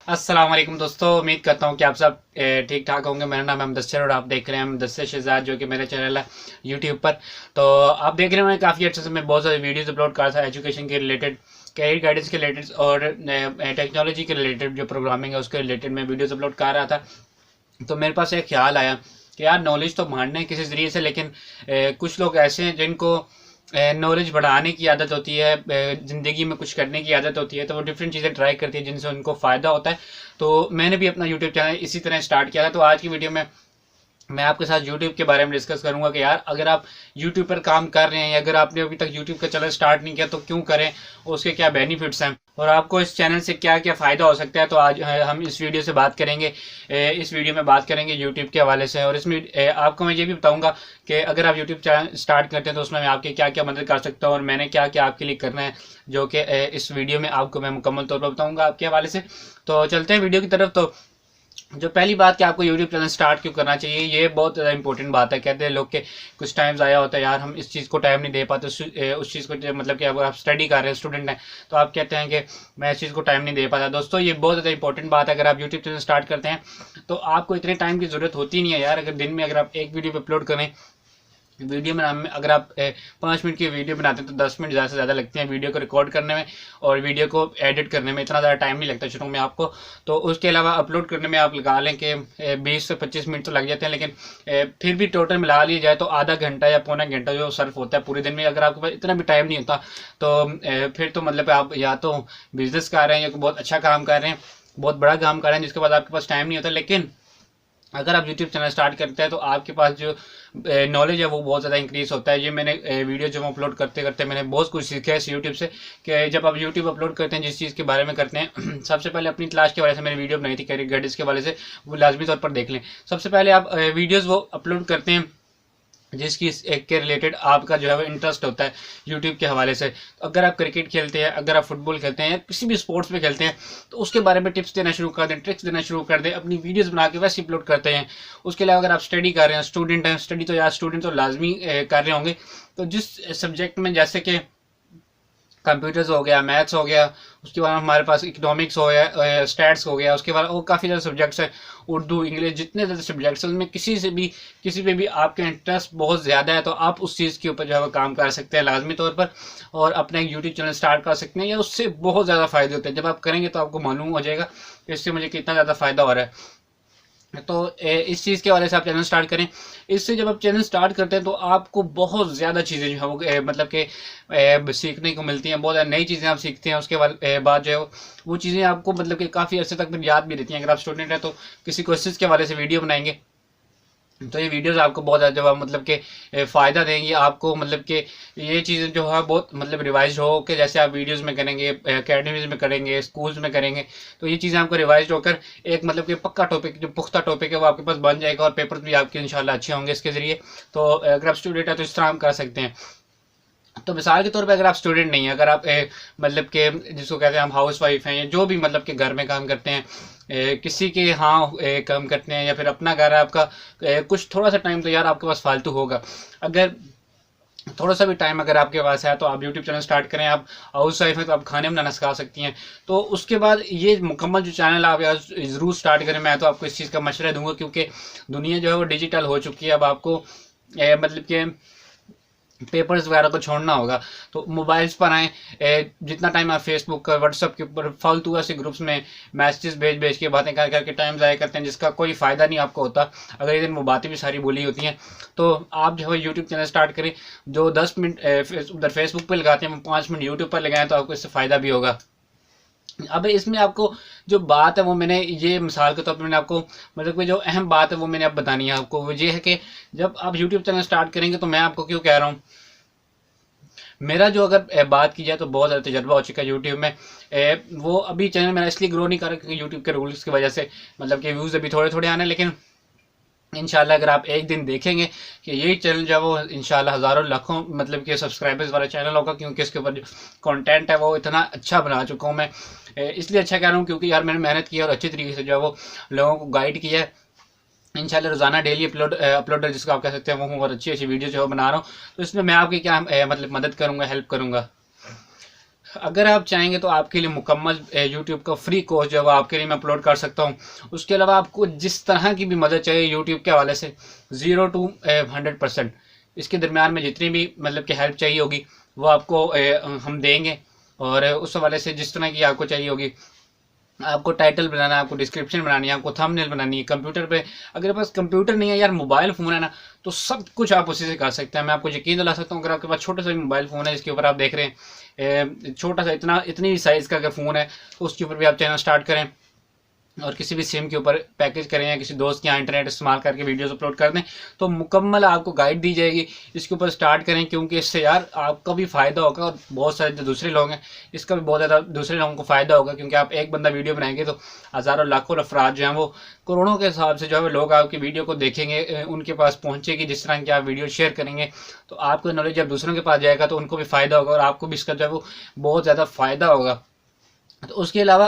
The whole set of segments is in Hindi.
अस्सलाम वालेकुम दोस्तों, उम्मीद करता हूँ कि आप सब ठीक ठाक होंगे। मेरा नाम है मुदस्सिर और आप देख रहे हैं मुदस्सिर शहजाद, जो कि मेरा चैनल है यूट्यूब पर। तो आप देख रहे हैं काफ़ी अच्छे से मैं बहुत सारी वीडियोस अपलोड कर रहा था एजुकेशन के रिलेटेड, कैरियर गाइडेंस के रिलेटेड और टेक्नोलॉजी के रिलेटेड, जो प्रोग्रामिंग है उसके रिलेटेड मैं वीडियोज़ अपलोड कर रहा था। तो मेरे पास एक ख्याल आया कि यार नॉलेज तो बांटना है किसी ज़रिए से, लेकिन कुछ लोग ऐसे हैं जिनको नॉलेज बढ़ाने की आदत होती है, ज़िंदगी में कुछ करने की आदत होती है, तो वो डिफरेंट चीज़ें ट्राई करती है जिनसे उनको फ़ायदा होता है। तो मैंने भी अपना यूट्यूब चैनल इसी तरह स्टार्ट किया था। तो आज की वीडियो में मैं आपके साथ यूट्यूब के बारे में डिस्कस करूंगा कि यार अगर आप यूट्यूब पर काम कर रहे हैं या अगर आपने अभी तक यूट्यूब का चैनल स्टार्ट नहीं किया तो क्यों करें, उसके क्या बेनिफिट्स हैं और आपको इस चैनल से क्या क्या फ़ायदा हो सकता है। तो आज हम इस वीडियो से बात करेंगे, इस वीडियो में बात करेंगे यूट्यूब के हवाले से। और इसमें आपको मैं ये भी बताऊंगा कि अगर आप यूट्यूब चैनल स्टार्ट करते हैं तो उसमें मैं आपकी क्या क्या मदद कर सकता हूँ और मैंने क्या क्या आपके लिए करना है, जो कि इस वीडियो में आपको मैं मुकम्मल तौर पर बताऊँगा आपके हवाले से। तो चलते हैं वीडियो की तरफ। तो जो पहली बात कि आपको यूट्यूब चैनल स्टार्ट क्यों करना चाहिए, ये बहुत ज़्यादा इंपॉर्टेंट बात है। कहते हैं लोग के कुछ टाइम्स आया होता है यार हम इस चीज़ को टाइम नहीं दे पाते, उस चीज़ को, मतलब कि अगर आप स्टडी कर रहे हैं, स्टूडेंट हैं, तो आप कहते हैं कि मैं इस चीज़ को टाइम नहीं दे पाता। दोस्तों ये बहुत ज़्यादा इंपॉर्टेंट बात है। अगर आप यूट्यूब चैनल स्टार्ट करते हैं तो आपको इतने टाइम की ज़रूरत होती नहीं है यार। अगर दिन में अगर आप एक वीडियो अपलोड करें, वीडियो में अगर आप 5 मिनट की वीडियो बनाते हैं तो 10 मिनट ज़्यादा से ज़्यादा लगते हैं वीडियो को रिकॉर्ड करने में, और वीडियो को एडिट करने में इतना ज़्यादा टाइम नहीं लगता शुरू में आपको। तो उसके अलावा अपलोड करने में आप लगा लें कि 20 से 25 मिनट तो लग जाते हैं, लेकिन फिर भी टोटल मिला लिया जाए तो आधा घंटा या पौना घंटा जो सर्फ होता है पूरे दिन में। अगर आपके पास इतना भी टाइम नहीं होता तो फिर तो मतलब आप या तो बिजनेस कर रहे हैं या बहुत अच्छा काम कर रहे हैं, बहुत बड़ा काम कर रहे हैं, जिसके बाद आपके पास टाइम नहीं होता। लेकिन अगर आप यूट्यूब चैनल स्टार्ट करते हैं तो आपके पास जो नॉलेज है वो बहुत ज़्यादा इंक्रीज होता है। ये मैंने वीडियो जो अपलोड करते करते मैंने बहुत कुछ सीखा है इस यूट्यूब से, कि जब आप यूट्यूब अपलोड करते हैं जिस चीज़ के बारे में करते हैं सबसे पहले अपनी क्लास के बारे से मैंने वीडियो बनाई थी कैरियर गाइडेंस के बारे से, वो लाजमी तौर पर देख लें। सबसे पहले आप वीडियोज़ वो अपलोड करते हैं जिसकी एक के रिलेटेड आपका जो है वो इंटरेस्ट होता है यूट्यूब के हवाले से। तो अगर आप क्रिकेट खेलते हैं, अगर आप फुटबॉल खेलते हैं या किसी भी स्पोर्ट्स में खेलते हैं, तो उसके बारे में टिप्स देना शुरू कर दें, ट्रिक्स देना शुरू कर दें, अपनी वीडियोस बना के वैसे अपलोड करते हैं। उसके अलावा अगर आप स्टडी कर रहे हैं, स्टूडेंट हैं, स्टडी तो यार स्टूडेंट तो लाजमी कर रहे होंगे, तो जिस सब्जेक्ट में, जैसे कि कंप्यूटर्स हो गया, मैथ्स हो गया, उसके बाद हमारे पास इकोनॉमिक्स हो गया, स्टैट्स हो गया, उसके बाद और काफ़ी ज़्यादा सब्जेक्ट्स हैं, उर्दू, इंग्लिश, जितने ज़्यादा सब्जेक्ट्स हैं उनमें किसी पे भी आपका इंटरेस्ट बहुत ज़्यादा है तो आप उस चीज़ के ऊपर जो है वो काम कर सकते हैं लाजमी तौर पर, और अपना एक यूट्यूब चैनल स्टार्ट कर सकते हैं। या उससे बहुत ज़्यादा फ़ायदे होते हैं, जब आप करेंगे तो आपको मालूम हो जाएगा कि इससे मुझे कितना ज़्यादा फ़ायदा हो रहा है। तो इस चीज़ के वजह से आप चैनल स्टार्ट करें। इससे जब आप चैनल स्टार्ट करते हैं तो आपको बहुत ज़्यादा चीज़ें जो है वो मतलब कि सीखने को मिलती हैं, बहुत ज़्यादा नई चीज़ें आप सीखते हैं। उसके बाद जो है वो चीज़ें आपको मतलब कि काफ़ी अर्से तक याद भी रहती हैं। अगर आप स्टूडेंट हैं तो किसी क्वेश्चन के बारे से वीडियो बनाएंगे तो ये वीडियोस आपको बहुत ज़्यादा मतलब कि फ़ायदा देंगी आपको, मतलब कि ये चीज़ें जो है बहुत मतलब रिवाइज हो के, जैसे आप वीडियोस में करेंगे, अकेडमीज में करेंगे, स्कूल्स में करेंगे, तो ये चीज़ें आपको रिवाइज होकर एक मतलब कि पक्का टॉपिक, जो पुख्ता टॉपिक है वो आपके पास बन जाएगा और पेपर्स भी आपके इंशाल्लाह अच्छे होंगे इसके ज़रिए। तो अगर आप स्टूडेंट हैं तो इस तरह हम कर सकते हैं। तो मिसाल के तौर पे अगर आप स्टूडेंट नहीं हैं, अगर आप मतलब के जिसको कहते हैं हम हाउस वाइफ हैं, या जो भी मतलब के घर में काम करते हैं, किसी के यहाँ काम करते हैं, या फिर अपना घर है आपका, कुछ थोड़ा सा टाइम तो यार आपके पास फालतू होगा। अगर थोड़ा सा भी टाइम अगर आपके पास है तो आप यूट्यूब चैनल स्टार्ट करें। आप हाउस वाइफ हैं तो आप खाने बनाना सिखा सकती हैं। तो उसके बाद ये मुकम्मल जो चैनल आप यार ज़रूर स्टार्ट करें। मैं तो आपको इस चीज़ का मशवरा दूंगा, क्योंकि दुनिया जो है वो डिजिटल हो चुकी है। अब आपको मतलब कि पेपर्स वगैरह को छोड़ना होगा, तो मोबाइल्स पर आएँ। जितना टाइम आप फेसबुक, व्हाट्सअप के ऊपर फालतू ऐसे ग्रुप्स में मैसेजेस भेज भेज के, बातें कर करके टाइम ज़ाया करते हैं, जिसका कोई फ़ायदा नहीं आपको होता। अगर ये दिन वो बातें भी सारी बोली होती हैं, तो आप जो है यूट्यूब चैनल स्टार्ट करें। जो 10 मिनट उधर फेसबुक पर लगाते हैं, वो 5 मिनट यूट्यूब पर लगाएं, तो आपको इससे फ़ायदा भी होगा। अब इसमें आपको जो बात है वो मैंने ये मिसाल के तौर पर मैंने आपको मतलब कि जो अहम बात है वो मैंने अब बतानी है आपको। वो ये है कि जब आप यूट्यूब चैनल स्टार्ट करेंगे, तो मैं आपको क्यों कह रहा हूँ, मेरा जो अगर बात की जाए तो बहुत ज़्यादा तजर्बा हो चुका है यूट्यूब में। वो अभी चैनल मेरा इसलिए ग्रो नहीं कर रहा क्योंकि यूट्यूब के रूल्स की वजह से, मतलब कि व्यूज़ अभी थोड़े थोड़े आने, लेकिन इंशाल्लाह अगर आप एक दिन देखेंगे कि यही चैनल जो है वो इंशाल्लाह हज़ारों लाखों मतलब कि सब्सक्राइबर्स वाला चैनल होगा, क्योंकि इसके ऊपर जो कंटेंट है वो इतना अच्छा बना चुका हूँ मैं। इसलिए अच्छा कह रहा हूँ क्योंकि यार मैंने मेहनत की है और अच्छी तरीके से जो है वो लोगों को गाइड किया है। इंशाल्लाह रोज़ाना डेली अपलोडर जिसको आप कह सकते हैं वो हूँ, और अच्छी अच्छी वीडियो जो है बना रहा हूँ। तो इसमें मैं आपकी क्या मतलब मदद करूँगा, हेल्प करूँगा। अगर आप चाहेंगे तो आपके लिए मुकम्मल यूट्यूब का फ्री कोर्स जो है वो आपके लिए मैं अपलोड कर सकता हूँ। उसके अलावा आपको जिस तरह की भी मदद चाहिए यूट्यूब के हवाले से 0 to 100% इसके दरमियान में जितनी भी मतलब कि हेल्प चाहिए होगी वो आपको हम देंगे। और उस हवाले से जिस तरह की आपको चाहिए होगी, आपको टाइटल बनाना है, आपको डिस्क्रिप्शन बनानी है, आपको थंबनेल बनानी है कंप्यूटर पे, अगर पास कंप्यूटर नहीं है यार मोबाइल फ़ोन है ना, तो सब कुछ आप उसी से कर सकते हैं। मैं आपको यकीन दिला सकता हूँ, अगर आपके पास छोटा सा मोबाइल फ़ोन है जिसके ऊपर आप देख रहे हैं छोटा सा इतनी साइज़ का अगर फ़ोन है, तो उसके ऊपर भी आप चैनल स्टार्ट करें और किसी भी सिम के ऊपर पैकेज करें या किसी दोस्त के यहाँ इंटरनेट इस्तेमाल करके वीडियोस अपलोड कर दें, तो मुकम्मल आपको गाइड दी जाएगी। इसके ऊपर स्टार्ट करें, क्योंकि इससे यार आपका भी फ़ायदा होगा और बहुत सारे जो दूसरे लोग हैं इसका भी बहुत ज़्यादा दूसरे लोगों को फ़ायदा होगा, क्योंकि आप एक बंदा वीडियो बनाएंगे तो हज़ारों लाखों अफराद जो हैं वो करोड़ों के हिसाब से जो है लोग आपकी वीडियो को देखेंगे, उनके पास पहुँचेगी। जिस तरह की आप वीडियो शेयर करेंगे तो आपको नॉलेज जब दूसरों के पास जाएगा तो उनको भी फ़ायदा होगा और आपको भी इसका जो है वो बहुत ज़्यादा फ़ायदा होगा। तो उसके अलावा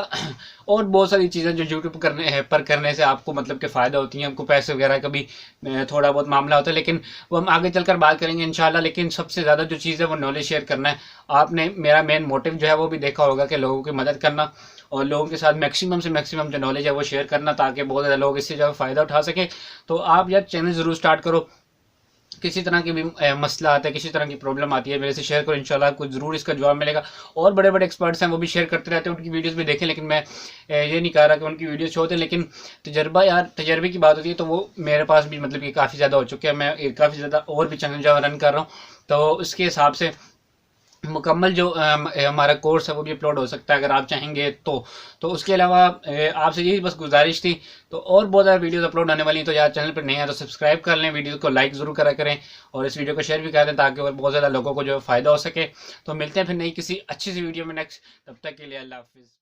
और बहुत सारी चीज़ें जो यूट्यूब करने से आपको मतलब कि फ़ायदा होती हैं। आपको पैसे वगैरह का भी थोड़ा बहुत मामला होता है, लेकिन वो हम आगे चलकर बात करेंगे इंशाल्लाह। लेकिन सबसे ज़्यादा जो चीज़ है वो नॉलेज शेयर करना है। आपने मेरा मेन मोटिव जो है वो भी देखा होगा कि लोगों की मदद करना और लोगों के साथ मैक्सिमम से मैक्सिमम जो नॉलेज है वो शेयर करना, ताकि बहुत ज़्यादा लोग इससे जो है फ़ायदा उठा सकें। तो आप यार चैनल ज़रूर स्टार्ट करो। किसी तरह की भी मसला आता है, किसी तरह की प्रॉब्लम आती है, मेरे से शेयर करो, इंशाल्लाह आपको ज़रूर इसका जवाब मिलेगा। और बड़े बड़े एक्सपर्ट्स हैं वो भी शेयर करते रहते हैं, उनकी वीडियोस भी देखें। लेकिन मैं ये नहीं कह रहा कि उनकी वीडियोस होते हैं, लेकिन तजर्बा यार तजर्बे की बात होती है तो वो मेरे पास भी मतलब कि काफ़ी ज़्यादा हो चुके हैं। मैं काफ़ी ज़्यादा और भी चैनल जो रन कर रहा हूँ, तो उसके हिसाब से मुकम्मल जो हमारा कोर्स है वो भी अपलोड हो सकता है अगर आप चाहेंगे तो उसके अलावा आपसे यही बस गुजारिश थी। तो और बहुत ज़्यादा वीडियोस अपलोड होने वाली हैं, तो यार चैनल पर नए हैं तो सब्सक्राइब कर लें, वीडियो को लाइक ज़रूर करा करें और इस वीडियो को शेयर भी कर दें, ताकि और बहुत ज़्यादा लोगों को जो फ़ायदा हो सके। तो मिलते हैं फिर नई किसी अच्छी सी वीडियो में नेक्स्ट, तब तक के लिए अल्लाह हाफिज़।